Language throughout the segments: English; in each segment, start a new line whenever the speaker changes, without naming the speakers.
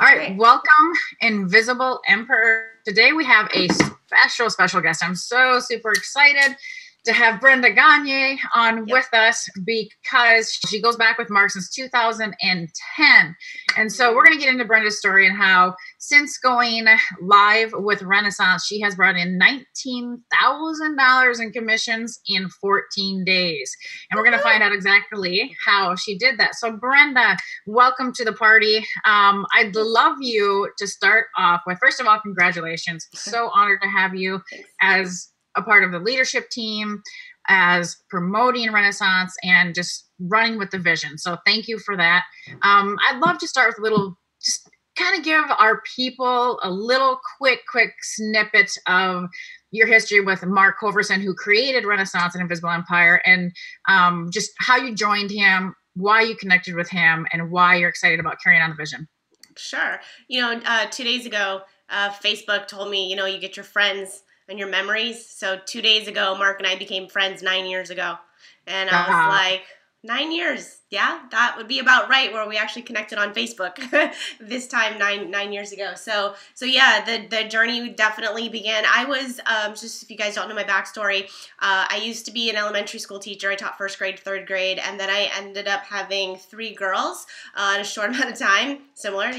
All right,
Great.
welcome, Invisible Emperor. Today we have a special guest. I'm so super excited to have Brenda Gagne on with us because she goes back with Mark since 2010. And so we're going to get into Brenda's story and how since going live with Renaissance, she has brought in $19,000 in commissions in 14 days. And we're going to find out exactly how she did that. So Brenda, welcome to the party. I'd love you to start off with, first of all, congratulations. So honored to have you as a part of the leadership team, as promoting Renaissance and just running with the vision. So thank you for that. I'd love to start with a little, just kind of give our people a little quick snippet of your history with Mark Hoverson, who created Renaissance and Invisible Empire, and just how you joined him, why you connected with him, and why you're excited about carrying on the vision.
Sure. 2 days ago, Facebook told me, you get your friends and your memories. So 2 days ago, Mark and I became friends 9 years ago. And I was like, 9 years. Yeah, that would be about right, where we actually connected on Facebook this time nine years ago. So yeah, the journey definitely began. I was, just if you guys don't know my backstory, I used to be an elementary school teacher. I taught first grade, third grade, and then I ended up having 3 girls in a short amount of time. Similar,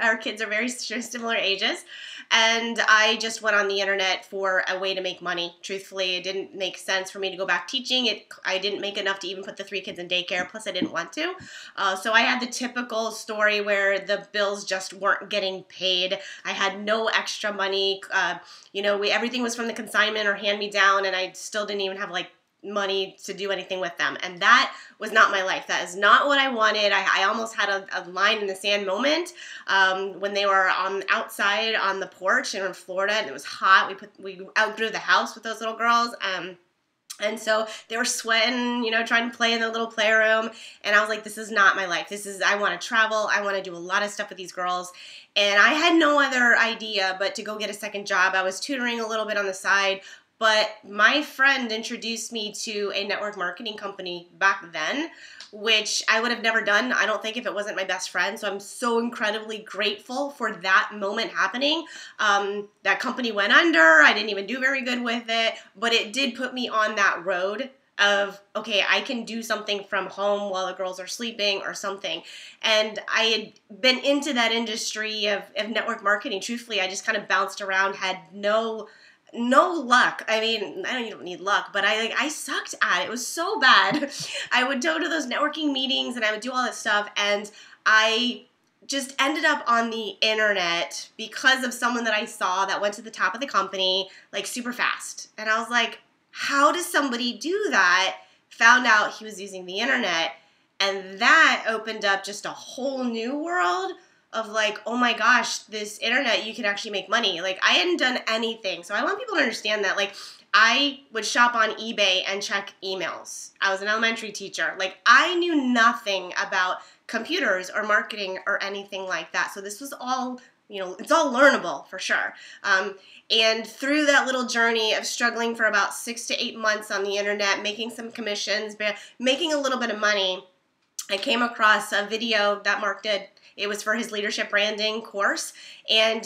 our kids are very similar ages. And I just went on the internet for a way to make money. Truthfully, it didn't make sense for me to go back teaching. I didn't make enough to even put the 3 kids in daycare. Plus, I didn't want to. So I had the typical story where the bills just weren't getting paid. I had no extra money. Everything was from the consignment or hand me down, and I still didn't even have money to do anything with them. And that was not my life. That is not what I wanted. I almost had a line in the sand moment when they were outside on the porch in Florida, and it was hot. We outgrew the house with those little girls. And so they were sweating, trying to play in the little playroom. And I was like, this is not my life. I want to travel. I want to do a lot of stuff with these girls. And I had no other idea but to go get a second job. I was tutoring a little bit on the side. But my friend introduced me to a network marketing company back then, which I would have never done, I don't think, if it wasn't my best friend. So I'm so incredibly grateful for that moment happening. That company went under. I didn't even do very good with it, but it did put me on that road of, okay, I can do something from home while the girls are sleeping or something. And I had been into that industry of network marketing. Truthfully, I just kind of bounced around, had no luck. I mean, you don't need luck, but I sucked at it. It was so bad. I would go to those networking meetings and I would do all this stuff, and I just ended up on the internet because of someone that I saw that went to the top of the company super fast. And I was like, how does somebody do that? Found out he was using the internet, and that opened up just a whole new world of oh my gosh, this internet, you can actually make money. I hadn't done anything. So I want people to understand that, I would shop on eBay and check emails. I was an elementary teacher. I knew nothing about computers or marketing or anything like that. So this was all, it's all learnable for sure. And through that little journey of struggling for about 6 to 8 months on the internet, making some commissions, making a little bit of money, I came across a video that Mark did. It was for his leadership branding course, and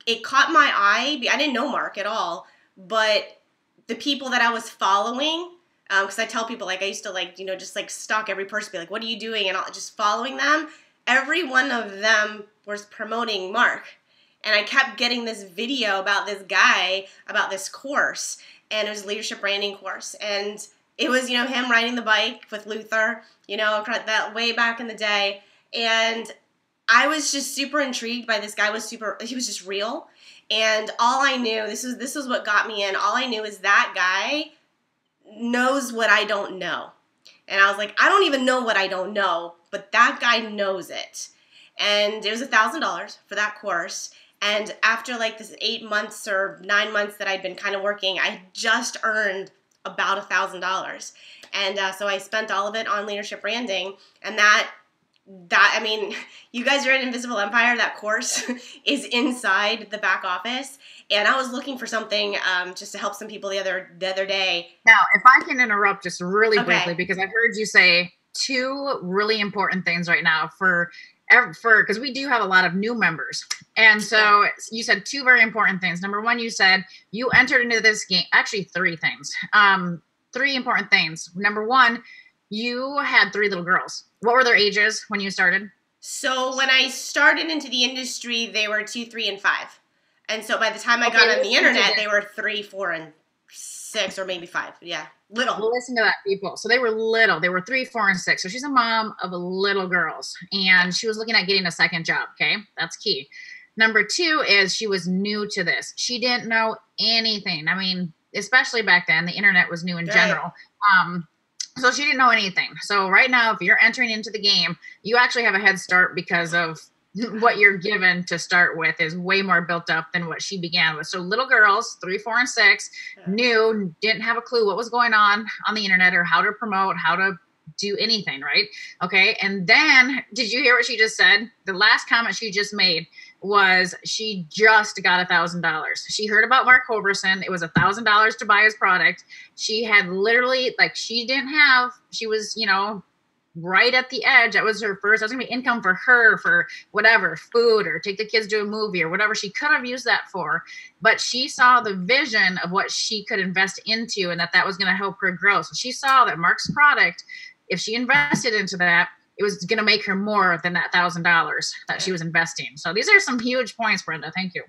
it caught my eye. I didn't know Mark at all, but the people that I was following, because I tell people, I used to just stalk every person, be like, what are you doing? And just following them. Every one of them was promoting Mark. And I kept getting this video about this guy, about this course, and it was a leadership branding course. And it was, him riding the bike with Luther, that way back in the day. And I was just super intrigued by this guy. He was just real. And all I knew, this was what got me in. All I knew is that guy knows what I don't know. And I was like, I don't even know what I don't know, but that guy knows it. And it was $1,000 for that course. And after this 8 months or 9 months that I'd been kind of working, I just earned about $1,000. And so I spent all of it on leadership branding. And I mean, you guys are in Invisible Empire. That course is inside the back office. And I was looking for something just to help some people the other day.
Now, if I can interrupt just really briefly, because I've heard you say 2 really important things right now for because we do have a lot of new members. And so you said two very important things. Number one, you said you entered into this game, actually three things, three important things. Number one, you had three little girls. What were their ages when you started?
So when I started into the industry, they were 2, 3, and 5. And so by the time I got on the internet, they were 3, 4, and 6, or maybe 5. Yeah, little.
Well, listen to that, people. So they were little. They were 3, 4, and 6. So she's a mom of little girls, and she was looking at getting a second job. Okay, that's key. Number two is she was new to this. She didn't know anything. I mean, especially back then, the internet was new in general. So she didn't know anything. So right now, if you're entering into the game, you actually have a head start because of what you're given to start with is way more built up than what she began with. So little girls, 3, 4, and 6, new, didn't have a clue what was going on the internet or how to promote, how to do anything, right? Okay. And then did you hear what she just said? The last comment she just made was she just got $1,000. She heard about Mark Hoverson. It was $1,000 to buy his product. She had literally, like, she was, right at the edge. That was her first, that was gonna be income for her, for whatever, food, or take the kids to a movie, or whatever she could have used that for. But she saw the vision of what she could invest into, and that was going to help her grow. So she saw that Mark's product, if she invested into that, it was going to make her more than that $1,000 that she was investing. So these are some huge points, Brenda. Thank you.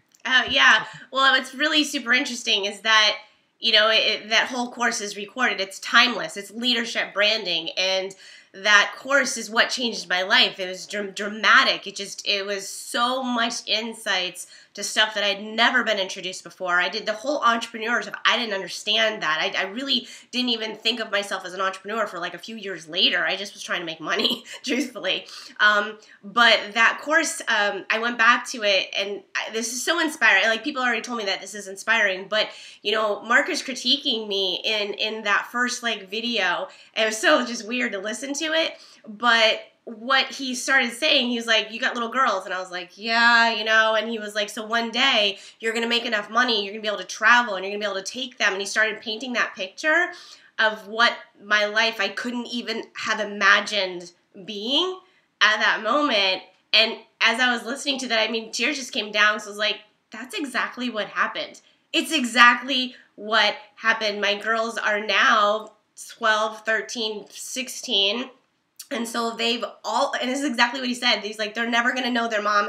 Yeah. Well, what's really super interesting is that, that whole course is recorded. It's timeless. It's leadership branding. And that course is what changed my life. It was dramatic. It was so much insights to stuff that I'd never been introduced before. I did the whole entrepreneur stuff. I didn't understand that. I really didn't even think of myself as an entrepreneur for like a few years later. I just was trying to make money, truthfully. But that course, I went back to it, and this is so inspiring. Like, people already told me that this is inspiring, but Mark is critiquing me in that first video. And it was so just weird to listen to it, but what he started saying, he was like, you got little girls. And I was like, yeah, and he was like, so one day you're going to make enough money, you're going to be able to travel, and you're going to be able to take them. And he started painting that picture of what my life I couldn't even have imagined being at that moment. And as I was listening to that, tears just came down. So I was like, that's exactly what happened. It's exactly what happened. My girls are now 12, 13, 16. And so they've all, and this is exactly what he said. He's like, they're never going to know their mom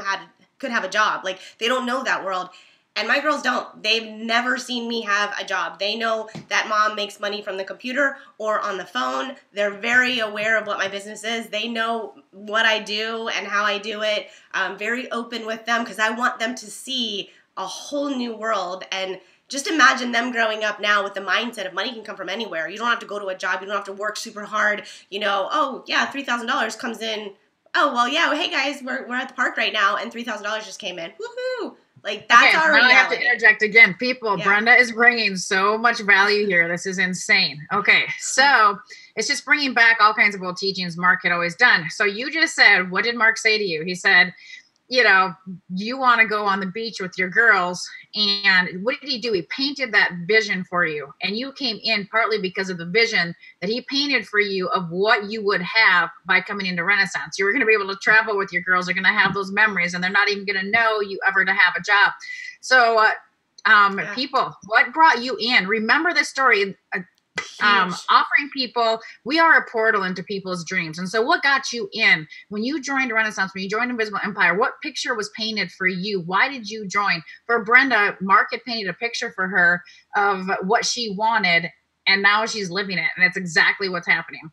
could have a job. Like, they don't know that world. And my girls don't. They've never seen me have a job. They know that mom makes money from the computer or on the phone. They're very aware of what my business is. They know what I do and how I do it. I'm very open with them because I want them to see a whole new world. And just imagine them growing up now with the mindset of money can come from anywhere. You don't have to go to a job. You don't have to work super hard. Oh, yeah, $3,000 comes in. Oh, well, yeah, hey, guys, we're at the park right now, and $3,000 just came in. Woohoo! Like, that's our reality.
I have to interject again. People, yeah. Brenda is bringing so much value here. This is insane. Okay, so it's just bringing back all kinds of old teachings Mark had always done. So you just said, what did Mark say to you? He said, you want to go on the beach with your girls. And what did he do? He painted that vision for you. And you came in partly because of the vision that he painted for you of what you would have by coming into Renaissance. You were going to be able to travel with your girls. They're going to have those memories, and they're not even going to know you ever to have a job. So, people, what brought you in? Remember the story. Offering people, we are a portal into people's dreams. And so what got you in when you joined Renaissance, when you joined Invisible Empire? What picture was painted for you? Why did you join? For Brenda, Mark had painted a picture for her of what she wanted, and now she's living it, and it's exactly what's happening.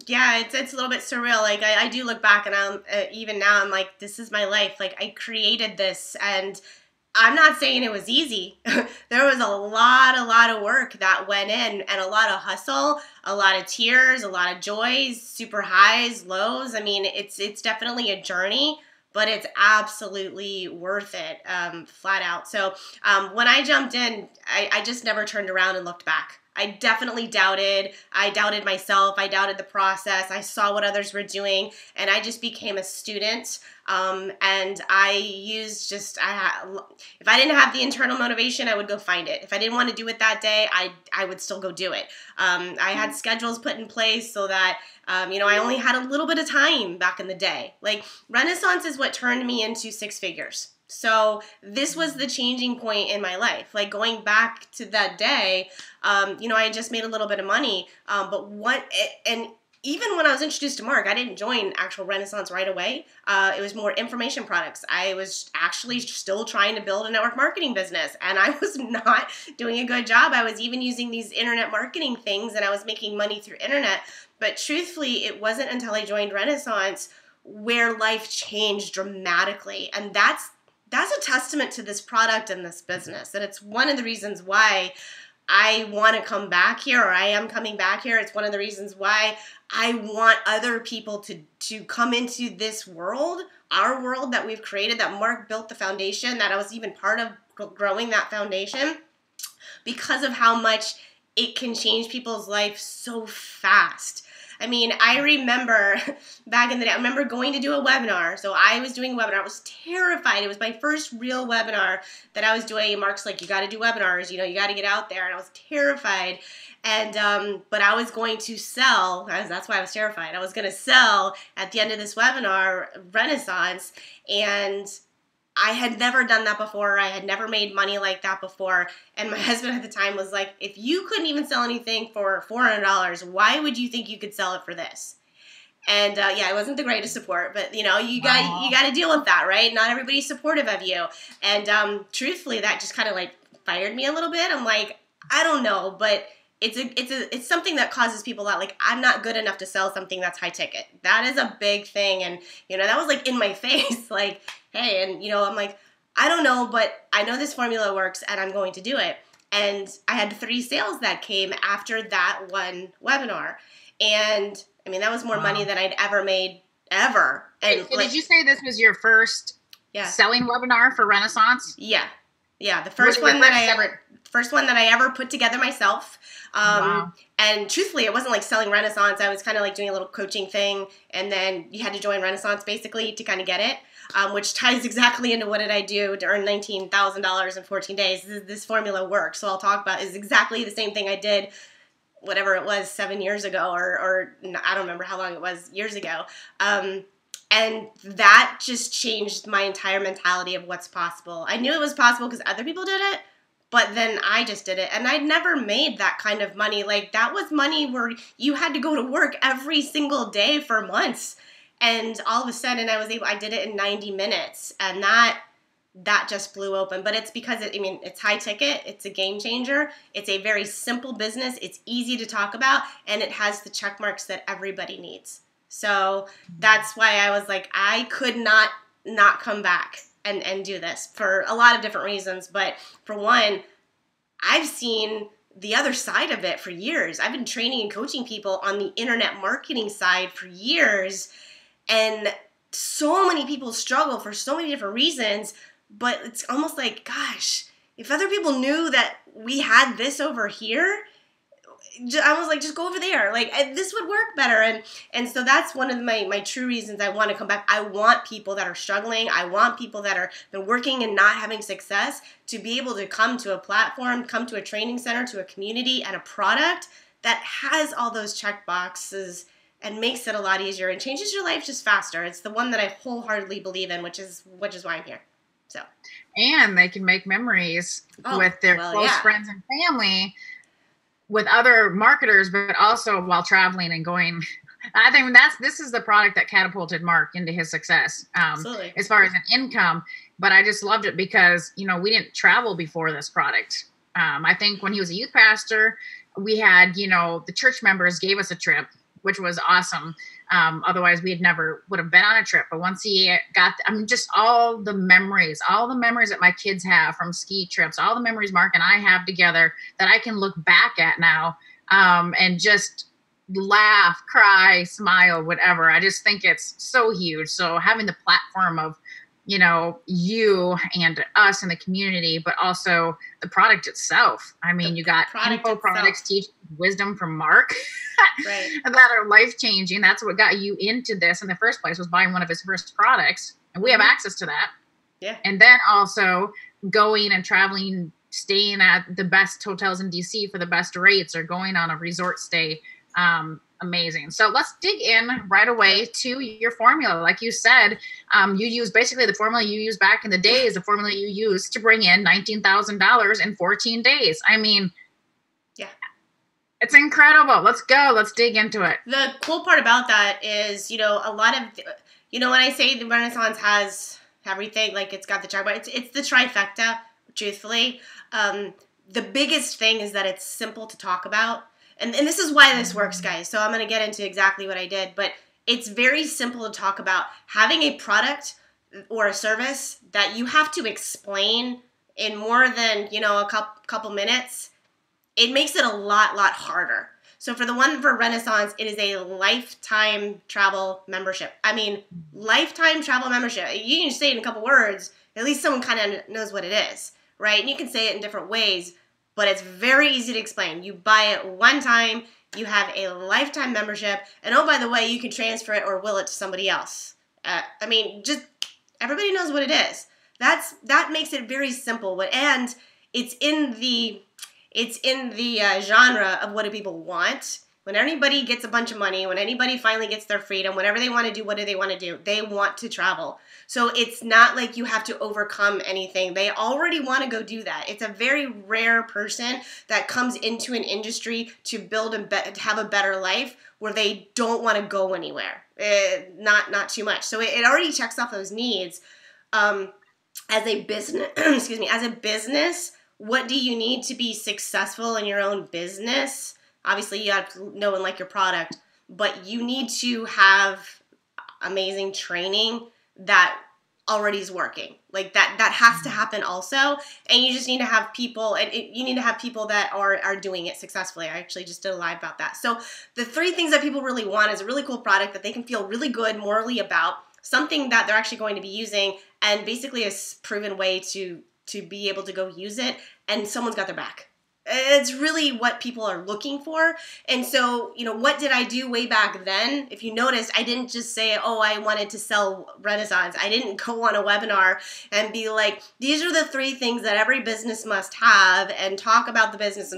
Yeah, it's a little bit surreal. Like, I do look back, and even now I'm like, this is my life. Like, I created this, and I'm not saying it was easy. There was a lot of work that went in, and a lot of hustle, a lot of tears, a lot of joys, super highs, lows. It's definitely a journey, but it's absolutely worth it, flat out. So when I jumped in, I just never turned around and looked back. I definitely doubted. I doubted myself. I doubted the process. I saw what others were doing, and I just became a student. And I used if I didn't have the internal motivation, I would go find it. If I didn't want to do it that day, I would still go do it. I had schedules put in place so that, I only had a little bit of time back in the day. Like, Renaissance is what turned me into six figures. So this was the changing point in my life. Like, going back to that day, I had just made a little bit of money, and even when I was introduced to Mark, I didn't join actual Renaissance right away. It was more information products. I was actually still trying to build a network marketing business, and I was not doing a good job. I was even using these internet marketing things, and I was making money through internet. But truthfully, it wasn't until I joined Renaissance where life changed dramatically. And that's a testament to this product and this business. And it's one of the reasons why I want to come back here, or I am coming back here. It's one of the reasons why I want other people to come into this world, our world that we've created, that Mark built the foundation, that I was even part of growing that foundation, because of how much it can change people's life so fast. I mean, I remember back in the day, I remember going to do a webinar. So I was doing a webinar. I was terrified. It was my first real webinar that I was doing. Mark's like, you got to do webinars. You got to get out there. And I was terrified. And, but I was going to sell. That's why I was terrified. I was going to sell at the end of this webinar, Renaissance. And I had never done that before. I had never made money like that before. And my husband at the time was like, if you couldn't even sell anything for $400, why would you think you could sell it for this? And it wasn't the greatest support, but you got to deal with that, right? Not everybody's supportive of you. And truthfully, that just kind of like fired me a little bit. I'm like, I don't know, but it's something that causes people that, like, I'm not good enough to sell something that's high ticket. That is a big thing. And, that was like in my face, like, hey, and, I'm like, I don't know, but I know this formula works and I'm going to do it. And I had 3 sales that came after that one webinar. And I mean, that was more money than I'd ever made ever. And
so did you say this was your first selling webinar for Renaissance?
Yeah. Yeah. The first one that I ever put together myself. And truthfully, it wasn't like selling Renaissance. I was kind of like doing a little coaching thing, and then you had to join Renaissance basically to kind of get it, which ties exactly into what did I do to earn $19,000 in 14 days. This formula works. So I'll talk about is exactly the same thing I did, whatever it was 7 years ago, or I don't remember how long it was, years ago. And that just changed my entire mentality of what's possible. I knew it was possible because other people did it, but then I just did it. And I'd never made that kind of money. Like, that was money where you had to go to work every single day for months. And all of a sudden I did it in 90 minutes. And that just blew open. But it's because it's high ticket. It's a game changer. It's a very simple business. It's easy to talk about. And it has the check marks that everybody needs. So that's why I was like, I could not come back and do this for a lot of different reasons. But for one, I've seen the other side of it for years. I've been training and coaching people on the internet marketing side for years. And so many people struggle for so many different reasons. But it's almost like, gosh, if other people knew that we had this over here, I was like, just go over there. Like, this would work better. And so that's one of my true reasons I want to come back. I want people that are struggling. I want people that are been working and not having success to be able to come to a platform, come to a training center, to a community and a product that has all those check boxes and makes it a lot easier and changes your life just faster. It's the one that I wholeheartedly believe in, which is why I'm here. So,
and they can make memories with their close friends and family, with other marketers, but also while traveling and going. I think this is the product that catapulted Mark into his success, as far as an income. But I just loved it because, we didn't travel before this product. I think when he was a youth pastor, we had, the church members gave us a trip, which was awesome. Otherwise we would have been on a trip. But once he got, just all the memories that my kids have from ski trips, all the memories Mark and I have together that I can look back at now, and just laugh, cry, smile, whatever. I just think it's so huge. So having the platform of you know, you and us in the community, but also the product itself. I mean, you got info products, teach wisdom from Mark
right.
that are life changing. That's what got you into this in the first place, was buying one of his first products. And we have access to that.
Yeah.
And then also going and traveling, staying at the best hotels in DC for the best rates, or going on a resort stay. Amazing. So let's dig in right away to your formula. Like you said, you use basically the formula you used back in the day is the formula you used to bring in $19,000 in 14 days. I mean,
yeah,
it's incredible. Let's go. Let's dig into it.
The cool part about that is, you know, a lot of, you know, when I say the Renaissance has everything, like it's got the jaguar, it's the trifecta, truthfully. The biggest thing is that it's simple to talk about. And this is why this works, guys. So I'm going to get into exactly what I did. But it's very simple to talk about. Having a product or a service that you have to explain in more than, you know, a couple minutes, it makes it a lot harder. So for the one for Renaissance, it is a lifetime travel membership. I mean, lifetime travel membership. You can say it in a couple words. At least someone kind of knows what it is, right? And you can say it in different ways, but it's very easy to explain. You buy it one time, you have a lifetime membership, and oh, by the way, you can transfer it or will it to somebody else. I mean, just everybody knows what it is. That makes it very simple, and it's in the genre of what do people want. When anybody gets a bunch of money, when anybody finally gets their freedom, whatever they want to do, what do they want to do? They want to travel. So it's not like you have to overcome anything. They already want to go do that. It's a very rare person that comes into an industry to build and have a better life where they don't want to go anywhere. Not too much. So it already checks off those needs. As a business, excuse me, as a business, what do you need to be successful in your own business? Obviously, you have to know and like your product, but you need to have amazing training that already is working. Like that has to happen also, and you just need to have people, and you need to have people that are doing it successfully. I actually just did a live about that. So the three things that people really want is a really cool product that they can feel really good morally about, something that they're actually going to be using, and basically a proven way to be able to go use it, and someone's got their back. It's really what people are looking for. And so, you know, what did I do way back then? If you notice, I didn't just say, oh, I wanted to sell Renaissance. I didn't go on a webinar and be like, these are the three things that every business must have, and talk about the business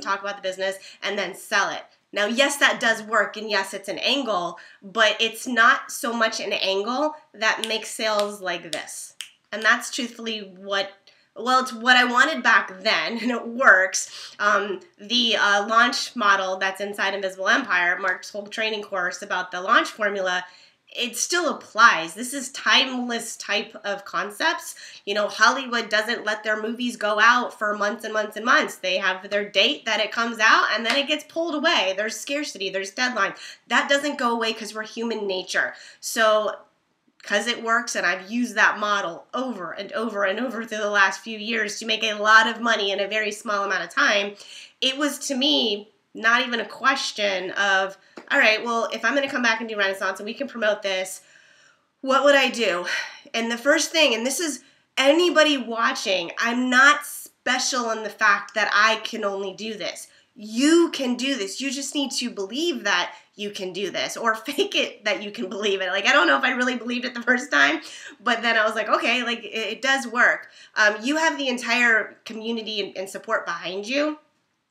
and then sell it. Now, yes, that does work, and yes, it's an angle, but it's not so much an angle that makes sales like this. And that's truthfully it's what I wanted back then, and it works. The launch model that's inside Invisible Empire, Mark's whole training course about the launch formula, it still applies. This is timeless type of concepts. You know, Hollywood doesn't let their movies go out for months and months and months. They have their date that it comes out, and then it gets pulled away. There's scarcity, there's deadlines. That doesn't go away because we're human nature. So because it works, and I've used that model over and over and over through the last few years to make a lot of money in a very small amount of time, it was, to me, not even a question of, all right, well, if I'm going to come back and do Renaissance and we can promote this, what would I do? And the first thing, and this is anybody watching, I'm not special in the fact that I can only do this. You can do this. You just need to believe that you can do this, or fake it that you can believe it. Like, I don't know if I really believed it the first time, but then I was like, okay, like it does work. You have the entire community and support behind you,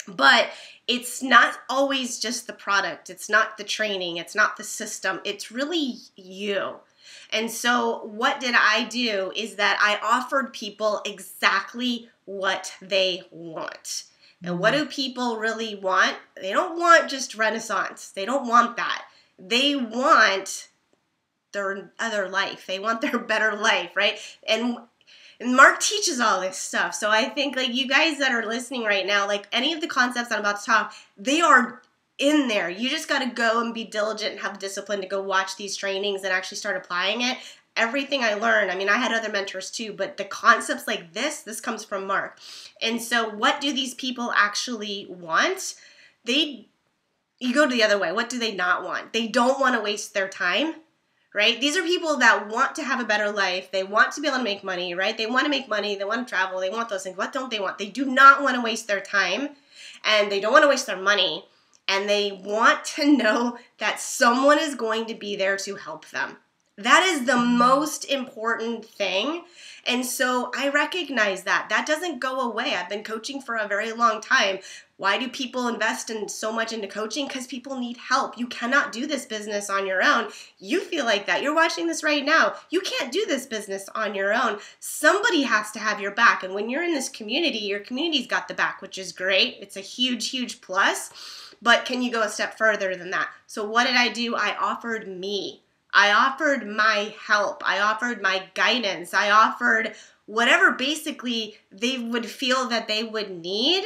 but it's not always just the product. It's not the training. It's not the system. It's really you. And so what did I do is that I offered people exactly what they want. And what do people really want? They don't want just Renaissance. They don't want that. They want their other life. They want their better life, right? And Mark teaches all this stuff. So I think, like, you guys that are listening right now, like, any of the concepts I'm about to talk, they are in there. You just got to go and be diligent and have the discipline to go watch these trainings and actually start applying it. Everything I learned, I mean, I had other mentors too, but the concepts like this comes from Mark. And so what do these people actually want? You go to the other way. What do they not want? They don't want to waste their time, right? These are people that want to have a better life. They want to be able to make money, right? They want to make money. They want to travel. They want those things. What don't they want? They do not want to waste their time, and they don't want to waste their money, and they want to know that someone is going to be there to help them. That is the most important thing. And so I recognize that. That doesn't go away. I've been coaching for a very long time. Why do people invest in so much into coaching? Because people need help. You cannot do this business on your own. You feel like that. You're watching this right now. You can't do this business on your own. Somebody has to have your back. And when you're in this community, your community's got the back, which is great. It's a huge, huge plus. But can you go a step further than that? So what did I do? I offered me. I offered my help. I offered my guidance. I offered whatever basically they would feel that they would need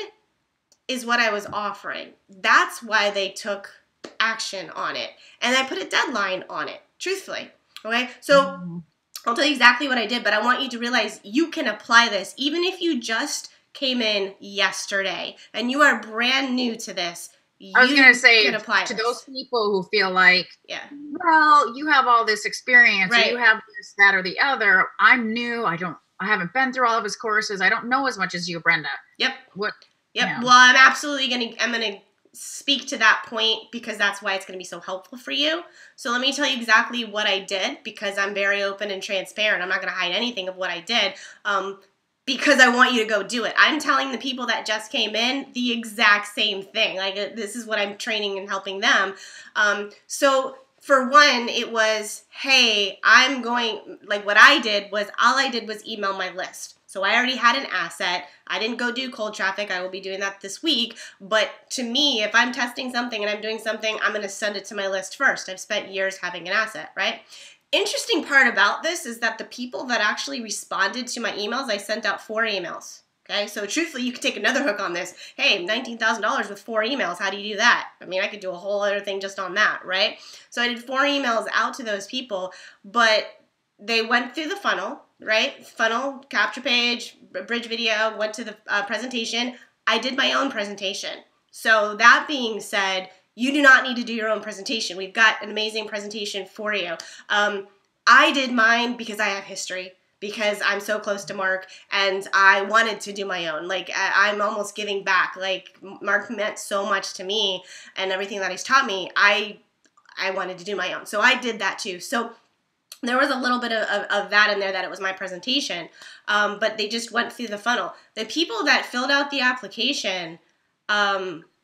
is what I was offering. That's why they took action on it. And I put a deadline on it, truthfully. Okay? So I'll tell you exactly what I did, but I want you to realize you can apply this even if you just came in yesterday and you are brand new to this.
I was going to say to those people who feel like, well, you have all this experience, or you have this, that, or the other. I'm new. I haven't been through all of his courses. I don't know as much as you, Brenda.
Yep. Well, I'm absolutely going to speak to that point because that's why it's going to be so helpful for you. So let me tell you exactly what I did because I'm very open and transparent. I'm not going to hide anything of what I did. Because I want you to go do it. I'm telling the people that just came in the exact same thing. Like, this is what I'm training and helping them. So for one, it was, hey, what I did was email my list. So I already had an asset. I didn't go do cold traffic. I will be doing that this week. But to me, if I'm testing something and I'm doing something, I'm going to send it to my list first. I've spent years having an asset, right? Interesting part about this is that the people that actually responded to my emails, I sent out 4 emails. Okay, so truthfully, you could take another hook on this. Hey, $19,000 with 4 emails. How do you do that? I mean, I could do a whole other thing just on that, right? So I did 4 emails out to those people, but they went through the funnel, right? Funnel, capture page, bridge video, went to the presentation. I did my own presentation. So that being said, you do not need to do your own presentation. We've got an amazing presentation for you. I did mine because I have history, because I'm so close to Mark, and I wanted to do my own. Like, I'm almost giving back. Like, Mark meant so much to me and everything that he's taught me. I wanted to do my own. So I did that too. So there was a little bit of that in there, that it was my presentation, but they just went through the funnel. The people that filled out the application,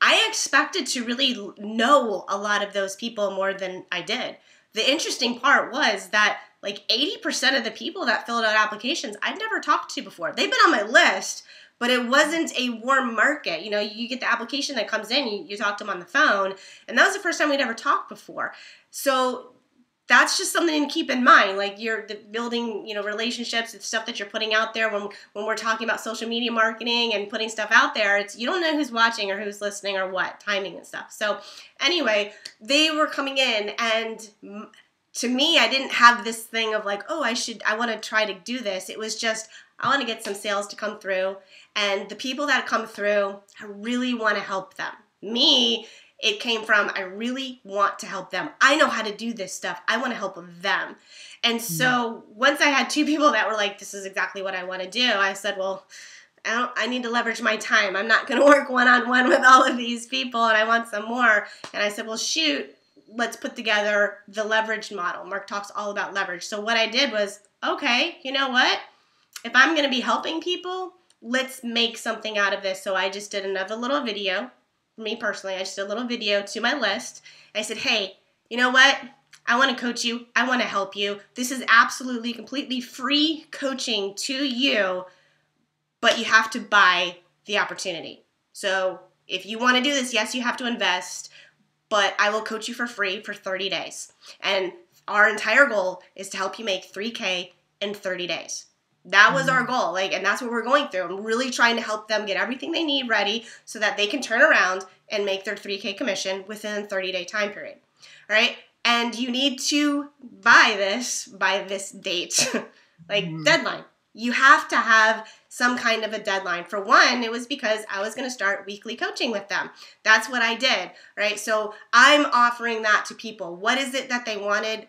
I expected to really know a lot of those people more than I did. The interesting part was that like 80% of the people that filled out applications I'd never talked to before. They've been on my list, but it wasn't a warm market. You know, you get the application that comes in, you talk to them on the phone, and that was the first time we'd ever talked before. So that's just something to keep in mind. Like, you're building, relationships. It's stuff that you're putting out there. When we're talking about social media marketing and putting stuff out there, you don't know who's watching or who's listening or what, timing and stuff. So anyway, they were coming in, and to me, I didn't have this thing of like, oh, I want to try to do this. It was just, I want to get some sales to come through, and the people that come through, I really want to help them. Me, it came from, I really want to help them. I know how to do this stuff. I want to help them. And so once I had 2 people that were like, this is exactly what I want to do, I said, well, I need to leverage my time. I'm not going to work one-on-one with all of these people, and I want some more. And I said, well, shoot, let's put together the leveraged model. Mark talks all about leverage. So what I did was, okay, you know what? If I'm going to be helping people, let's make something out of this. So I just did another little video. Me personally, I just did a little video to my list. I said, hey, you know what? I want to coach you. I want to help you. This is absolutely, completely free coaching to you, but you have to buy the opportunity. So if you want to do this, yes, you have to invest, but I will coach you for free for 30 days. And our entire goal is to help you make $3K in 30 days. That was our goal, and that's what we're going through. I'm really trying to help them get everything they need ready so that they can turn around and make their 3K commission within a 30-day time period, all right? And you need to buy this by this date, deadline. You have to have some kind of a deadline. For one, it was because I was going to start weekly coaching with them. That's what I did, right? So I'm offering that to people. What is it that they wanted?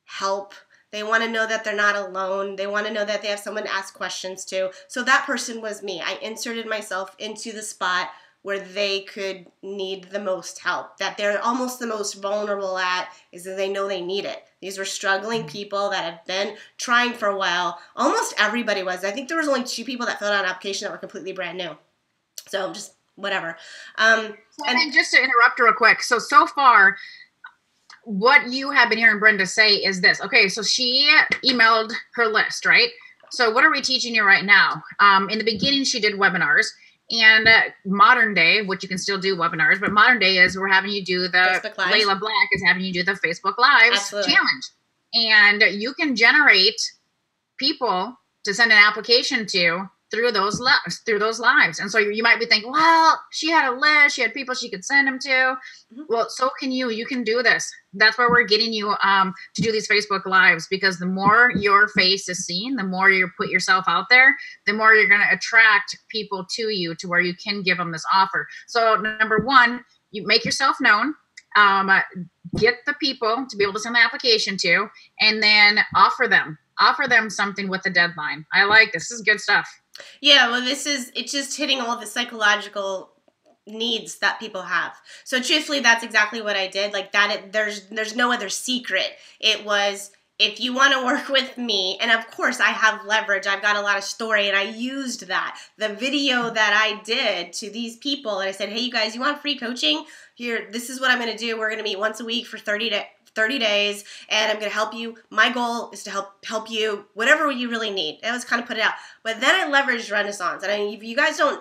help. They want to know that they're not alone. They want to know that they have someone to ask questions to. So that person was me. I inserted myself into the spot where they could need the most help, that they're almost the most vulnerable at, is that they know they need it. These were struggling people that have been trying for a while. Almost everybody was. I think there was only 2 people that filled out an application that were completely brand new. So just whatever.
And just to interrupt real quick. So far, what you have been hearing Brenda say is this. Okay, so she emailed her list, right? So what are we teaching you right now? In the beginning, she did webinars. And modern day, which you can still do webinars, but modern day is we're having you do the Layla Black is having you do the Facebook Lives challenge. And you can generate people to send an application to through those lives. And so you might be thinking, well, she had a list, she had people she could send them to. Mm-hmm. Well, so can you can do this. That's why we're getting you to do these Facebook Lives, because the more your face is seen, the more you put yourself out there, the more you're going to attract people to you to where you can give them this offer. So number 1, you make yourself known, get the people to be able to send the application to, and then offer them something with the deadline. I like this. This is good stuff.
Yeah, well, it's just hitting all the psychological needs that people have. So truthfully, that's exactly what I did. Like that, there's no other secret. It was, if you want to work with me, and of course I have leverage, I've got a lot of story, and I used that. The video that I did to these people, and I said, hey, you guys, you want free coaching? Here, this is what I'm going to do. We're going to meet once a week for 30 days, and I'm going to help you. My goal is to help you, whatever you really need. I was kind of put it out. But then I leveraged Renaissance. And if you guys don't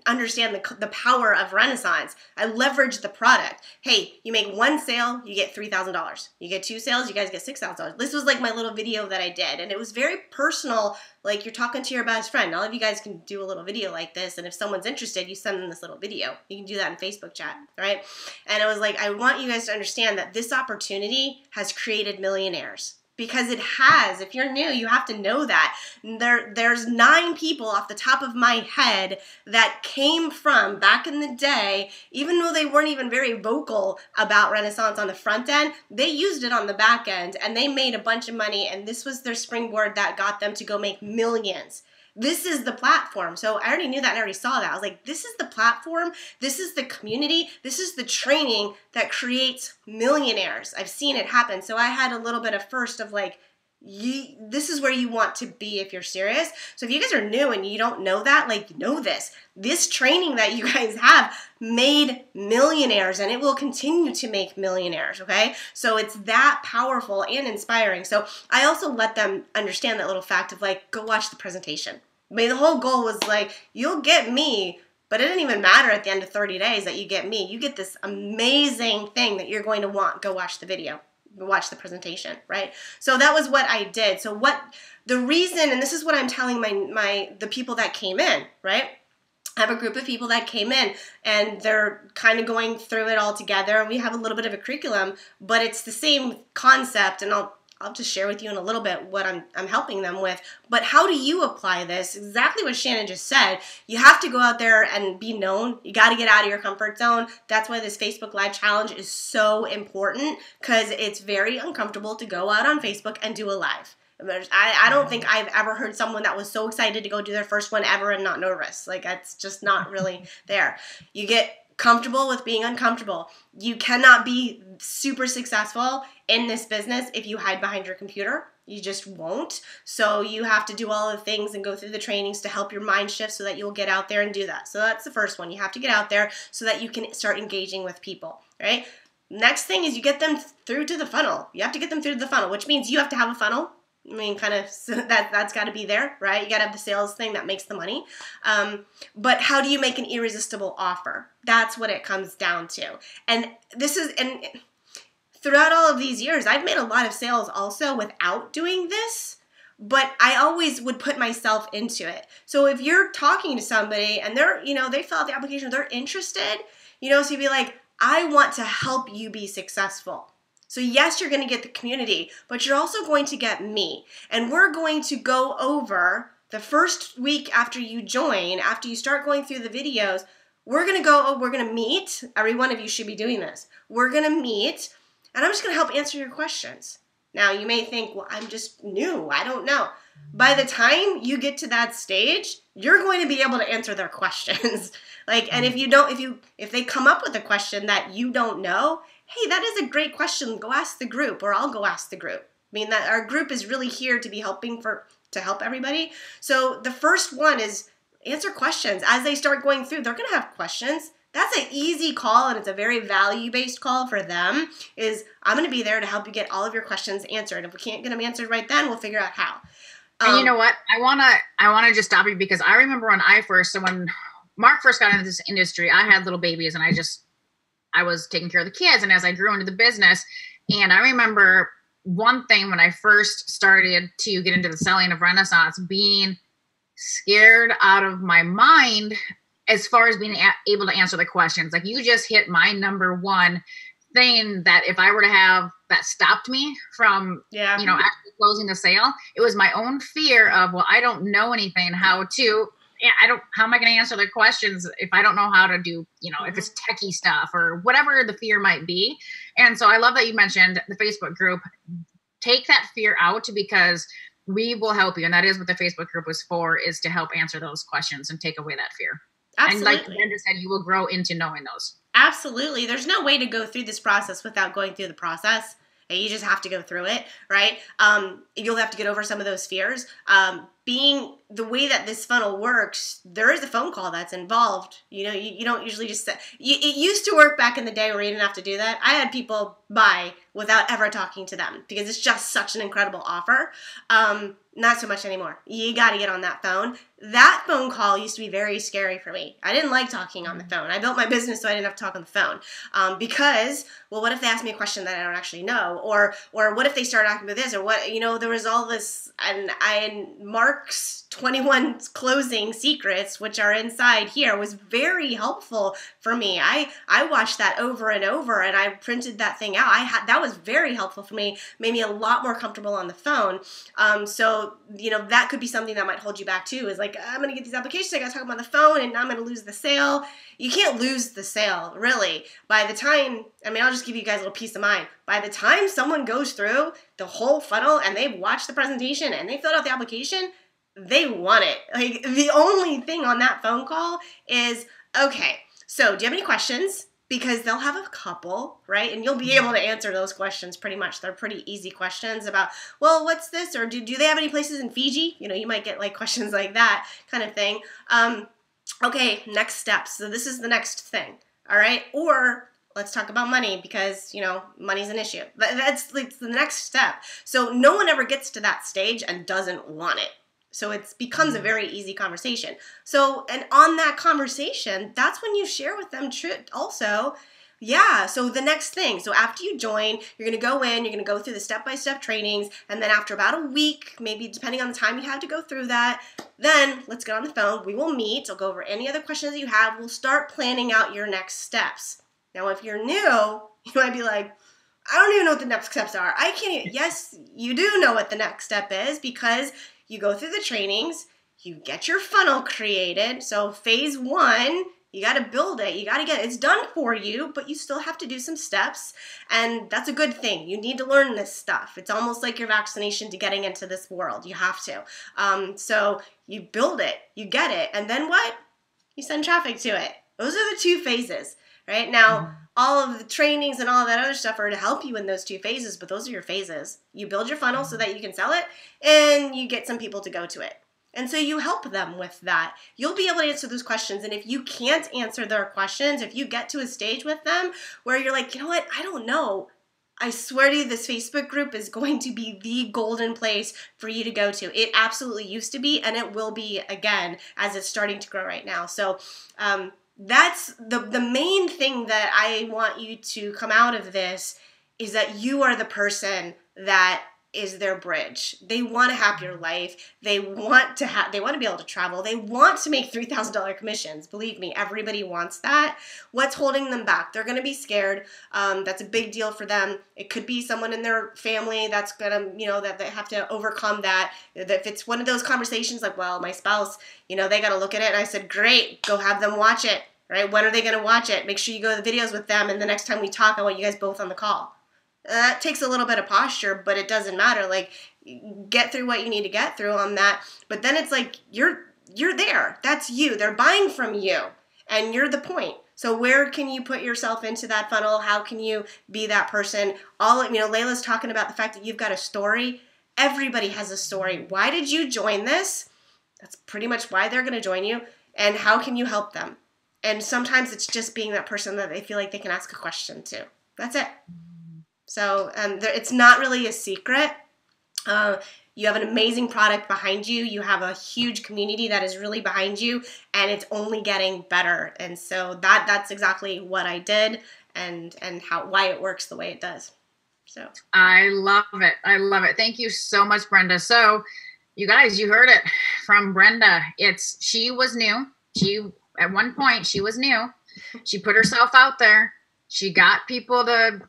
understand the power of Renaissance, I leveraged the product. Hey, you make 1 sale, you get $3,000. You get 2 sales, you guys get $6,000. This was like my little video that I did. And it was very personal, like you're talking to your best friend. All of you guys can do a little video like this. And if someone's interested, you send them this little video. You can do that in Facebook chat, right? And it was like, I want you guys to understand that this opportunity has created millionaires. Because it has. If you're new, you have to know that. There's 9 people off the top of my head that came from back in the day, even though they weren't even very vocal about Renaissance on the front end, they used it on the back end and they made a bunch of money, and this was their springboard that got them to go make millions. This is the platform. So I already knew that and I already saw that. I was like, this is the platform. This is the community. This is the training that creates millionaires. I've seen it happen. So I had a little bit of first of like, this is where you want to be if you're serious. So if you guys are new and you don't know that, like, know this. This training that you guys have made millionaires, and it will continue to make millionaires, okay? So it's that powerful and inspiring. So I also let them understand that little fact of like, go watch the presentation. I mean, the whole goal was like, you'll get me, but it didn't even matter at the end of 30 days that you get me. You get this amazing thing that you're going to want. Go watch the video. Watch the presentation, right? So that was what I did. So what the reason, and this is what I'm telling the people that came in, right? I have a group of people that came in and they're kind of going through it all together, and we have a little bit of a curriculum, but it's the same concept, and I'll just share with you in a little bit what I'm helping them with. But how do you apply this? Exactly what Shannon just said. You have to go out there and be known. You got to get out of your comfort zone. That's why this Facebook Live challenge is so important, because it's very uncomfortable to go out on Facebook and do a live. I don't think I've ever heard someone that was so excited to go do their first one ever and not nervous. Like, that's just not really there. You get comfortable with being uncomfortable. You cannot be super successful in this business if you hide behind your computer. You just won't. So you have to do all the things and go through the trainings to help your mind shift so that you'll get out there and do that. So that's the first one. You have to get out there so that you can start engaging with people, right? Next thing is you get them through to the funnel. You have to get them through to the funnel, which means you have to have a funnel. I mean, kind of, so that's got to be there, right? You got to have the sales thing that makes the money. But how do you make an irresistible offer? That's what it comes down to. And throughout all of these years, I've made a lot of sales also without doing this, but I always would put myself into it. So if you're talking to somebody and they fill out the application, they're interested, so you'd be like, I want to help you be successful. So yes, you're going to get the community, but you're also going to get me. And we're going to go over the first week after you join, after you start going through the videos, we're going to meet. Every one of you should be doing this. We're going to meet, and I'm just going to help answer your questions. Now, you may think, well, I'm just new. I don't know. By the time you get to that stage, you're going to be able to answer their questions. And if they come up with a question that you don't know, hey, that is a great question. Go ask the group, or I'll go ask the group. I mean, that our group is really here to be to help everybody. So the first one is answer questions. As they start going through, they're going to have questions. That's an easy call, and it's a very value-based call for them, is I'm going to be there to help you get all of your questions answered. If we can't get them answered right then, we'll figure out how.
And you know what? I wanna just stop you, because I remember when Mark first got into this industry, I had little babies, and I was taking care of the kids. And as I grew into the business, and I remember one thing when I first started to get into the selling of Renaissance, being scared out of my mind as far as being able to answer the questions. Like, you just hit my number one thing, that if I were to have that stopped me from, actually closing the sale, it was my own fear of, well, I don't know anything, how am I going to answer their questions if I don't know how to do, if it's techie stuff or whatever the fear might be. And so I love that you mentioned the Facebook group. Take that fear out, because we will help you. And that is what the Facebook group was for, is to help answer those questions and take away that fear. Absolutely. And like Brenda said, you will grow into knowing those.
Absolutely. There's no way to go through this process without going through the process. You just have to go through it, right? You'll have to get over some of those fears. Being the way that this funnel works, there is a phone call that's involved. You don't usually just say, it used to work back in the day where you didn't have to do that. I had people buy without ever talking to them, because it's just such an incredible offer. Not so much anymore. You got to get on that phone. That phone call used to be very scary for me. I didn't like talking on the phone. I built my business so I didn't have to talk on the phone. Because, well, what if they ask me a question that I don't actually know? Or what if they start asking about this? Or what, there was all this, and Mark's 21 closing secrets, which are inside here, was very helpful for me. I watched that over and over, and I printed that thing out. That was very helpful for me, made me a lot more comfortable on the phone. So, that could be something that might hold you back too, is like, I'm going to get these applications, I got to talk about the phone, and now I'm going to lose the sale. You can't lose the sale, really. By the time, I'll just give you guys a little peace of mind. By the time someone goes through the whole funnel and they've watched the presentation and they filled out the application, they want it. Like, the only thing on that phone call is, okay, so do you have any questions? Because they'll have a couple, right? And you'll be able to answer those questions pretty much. They're pretty easy questions about, well, what's this? Or do they have any places in Fiji? You might get like questions like that kind of thing. Okay, next steps. So this is the next thing, all right? Or let's talk about money, because, money's an issue. That's like the next step. So no one ever gets to that stage and doesn't want it. So it becomes a very easy conversation. So, and on that conversation, that's when you share with them also, so the next thing. So after you join, you're going to go in, you're going to go through the step-by-step trainings, and then after about a week, maybe depending on the time you have to go through that, then let's get on the phone. We will meet. I'll go over any other questions that you have. We'll start planning out your next steps. Now, if you're new, you might be like, I don't even know what the next steps are. I can't even. Yes, you do know what the next step is, because you go through the trainings, you get your funnel created. So phase 1, you got to build it. You got to get it. It's done for you, but you still have to do some steps. And that's a good thing. You need to learn this stuff. It's almost like your vaccination to getting into this world. You have to. So you build it, you get it. And then what? You send traffic to it. Those are the 2 phases, right? Now, all of the trainings and all of that other stuff are to help you in those 2 phases, but those are your phases. You build your funnel so that you can sell it, and you get some people to go to it. And so you help them with that. You'll be able to answer those questions, and if you can't answer their questions, if you get to a stage with them where you're like, you know what, I don't know, I swear to you, this Facebook group is going to be the golden place for you to go to. It absolutely used to be, and it will be again as it's starting to grow right now. So, that's the main thing that I want you to come out of this, is that you are the person that is their bridge. They want a happier life. They want to be able to travel. They want to make $3,000 commissions. Believe me, everybody wants that. What's holding them back? They're going to be scared. That's a big deal for them. It could be someone in their family that's going to, that they have to overcome that. If it's one of those conversations like, well, my spouse, they got to look at it. And I said, great, go have them watch it, right? When are they going to watch it? Make sure you go to the videos with them. And the next time we talk, I want you guys both on the call. That takes a little bit of posture, but it doesn't matter. Like, get through what you need to get through on that. But then it's like, you're there. That's you. They're buying from you, and you're the point. So where can you put yourself into that funnel? How can you be that person? Layla's talking about the fact that you've got a story. Everybody has a story. Why did you join this? That's pretty much why they're going to join you. And how can you help them? And sometimes it's just being that person that they feel like they can ask a question to. That's it. So it's not really a secret. You have an amazing product behind you. You have a huge community that is really behind you, and it's only getting better. And so that's exactly what I did, and why it works the way it does. So
I love it. I love it. Thank you so much, Brenda. So you guys, you heard it from Brenda. She was new. At one point, she was new. She put herself out there. She got people to,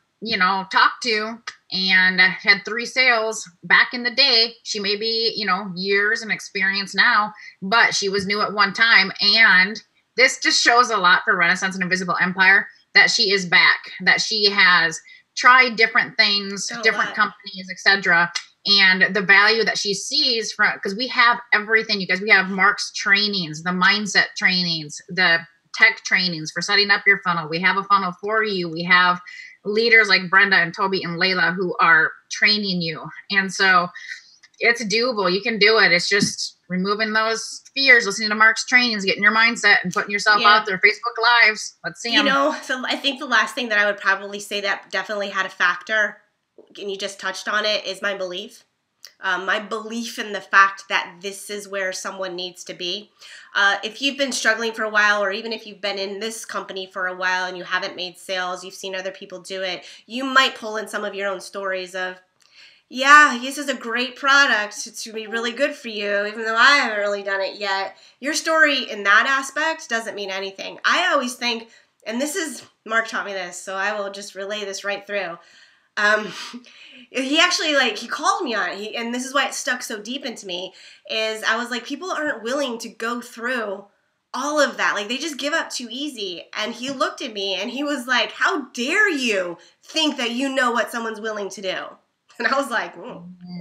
talk to, and had 3 sales back in the day. She may be, years and experience now, but she was new at one time. And this just shows a lot for Renaissance and Invisible Empire, that she is back, that she has tried different things, different companies, etc. And the value that she sees from, because we have everything, you guys. We have Mark's trainings, the mindset trainings, the tech trainings for setting up your funnel. We have a funnel for you. We have leaders like Brenda and Toby and Layla who are training you. And so it's doable. You can do it. It's just removing those fears, listening to Mark's trainings, getting your mindset and putting yourself out there. Facebook Lives. Let's see them.
So I think the last thing that I would probably say that definitely had a factor, and you just touched on it, is my belief. My belief in the fact that this is where someone needs to be. If you've been struggling for a while, or even if you've been in this company for a while and you haven't made sales, you've seen other people do it, you might pull in some of your own stories of, yeah, this is a great product. It's going to be really good for you, even though I haven't really done it yet. Your story in that aspect doesn't mean anything. I always think, and Mark taught me this, so I will just relay this right through. He actually, he called me on it, and this is why it stuck so deep into me, is I was like, people aren't willing to go through all of that. Like, they just give up too easy. And he looked at me, and he was like, how dare you think that you know what someone's willing to do? And I was like,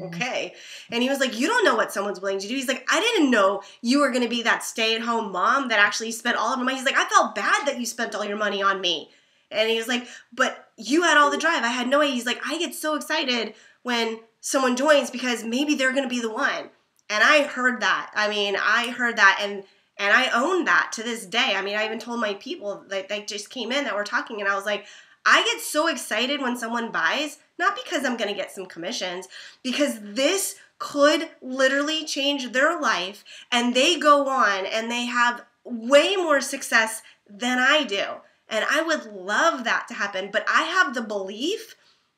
okay. And he was like, you don't know what someone's willing to do. He's like, I didn't know you were going to be that stay-at-home mom that actually spent all of her money. He's like, I felt bad that you spent all your money on me. And he was like, but you had all the drive. I had no idea. He's like, I get so excited when someone joins because maybe they're going to be the one. And I heard that. I heard that, and I own that to this day. I even told my people that they just came in that were talking, and I was like, I get so excited when someone buys, not because I'm going to get some commissions, because this could literally change their life, and they go on and they have way more success than I do. And I would love that to happen, but I have the belief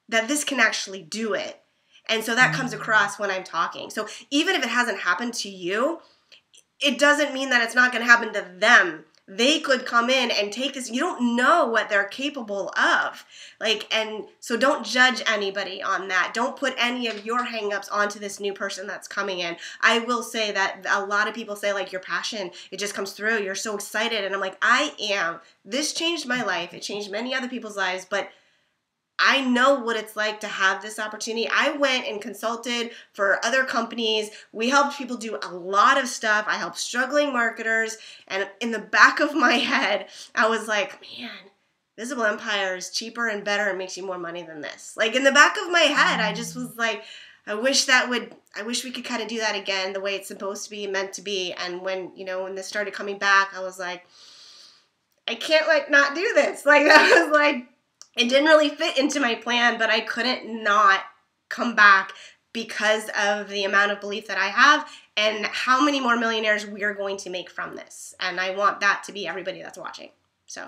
that this can actually do it. And so that comes across when I'm talking. So even if it hasn't happened to you, it doesn't mean that it's not going to happen to them. They could come in and take this. You don't know what they're capable of. And so don't judge anybody on that. Don't put any of your hangups onto this new person that's coming in. I will say that a lot of people say, your passion, it just comes through. You're so excited. And I'm like, I am. This changed my life. It changed many other people's lives, but I know what it's like to have this opportunity. I went and consulted for other companies. We helped people do a lot of stuff. I helped struggling marketers. And in the back of my head, I was like, man, Visible Empire is cheaper and better and makes you more money than this. In the back of my head, I just was like, I wish we could kind of do that again the way it's supposed to be, meant to be. And when this started coming back, I was like, I can't not do this. That was like, it didn't really fit into my plan, but I couldn't not come back because of the amount of belief that I have and how many more millionaires we are going to make from this. And I want that to be everybody that's watching. So,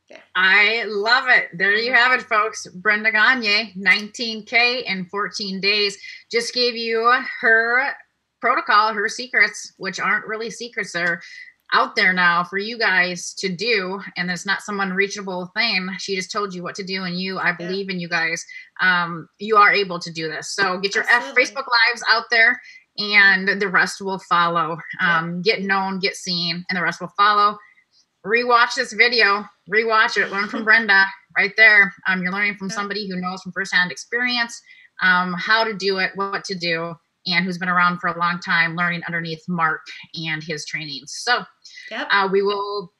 yeah.
I love it. There you have it, folks. Brenda Gagne, 19K in 14 days. Just gave you her protocol, her secrets, which aren't really secrets. They're out there now for you guys to do, and it's not some unreachable thing. She just told you what to do, and I believe in you guys. You are able to do this. So get your Facebook Lives out there, and the rest will follow. Get known, get seen, and the rest will follow. Rewatch this video. Rewatch it. Learn from Brenda. right there. You're learning from somebody who knows from firsthand experience how to do it, what to do, and who's been around for a long time, learning underneath Mark and his trainings. So we will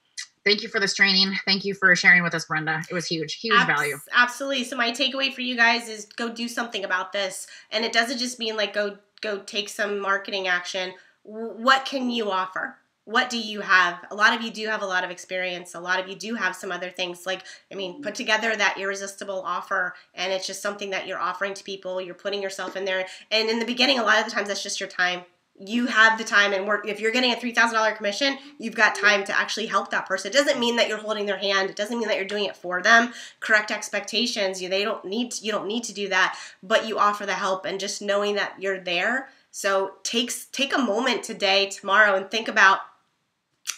thank you for this training. Thank you for sharing with us, Brenda. It was huge value.
Absolutely. So my takeaway for you guys is go do something about this. And it doesn't just mean like go take some marketing action. What can you offer? What do you have? A lot of you do have a lot of experience. A lot of you do have some other things. Like, I mean, put together that irresistible offer, and it's just something that you're offering to people. You're putting yourself in there. And in the beginning, a lot of the times that's just your time. You have the time and work. If you're getting a $3,000 commission, you've got time to actually help that person. It doesn't mean that you're holding their hand. It doesn't mean that you're doing it for them. Correct expectations. You don't need to do that, but you offer the help, and just knowing that you're there. So take a moment today, tomorrow, and think about,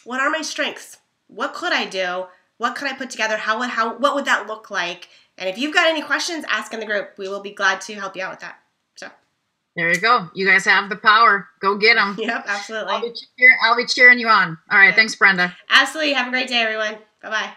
what are my strengths? What could I do? What could I put together? What would that look like? And if you've got any questions, ask in the group. We will be glad to help you out with that. So
there you go. You guys have the power. Go get them.
Yep, absolutely.
I'll be cheering you on. All right. Thanks, Brenda.
Absolutely. Have a great day, everyone. Bye-bye.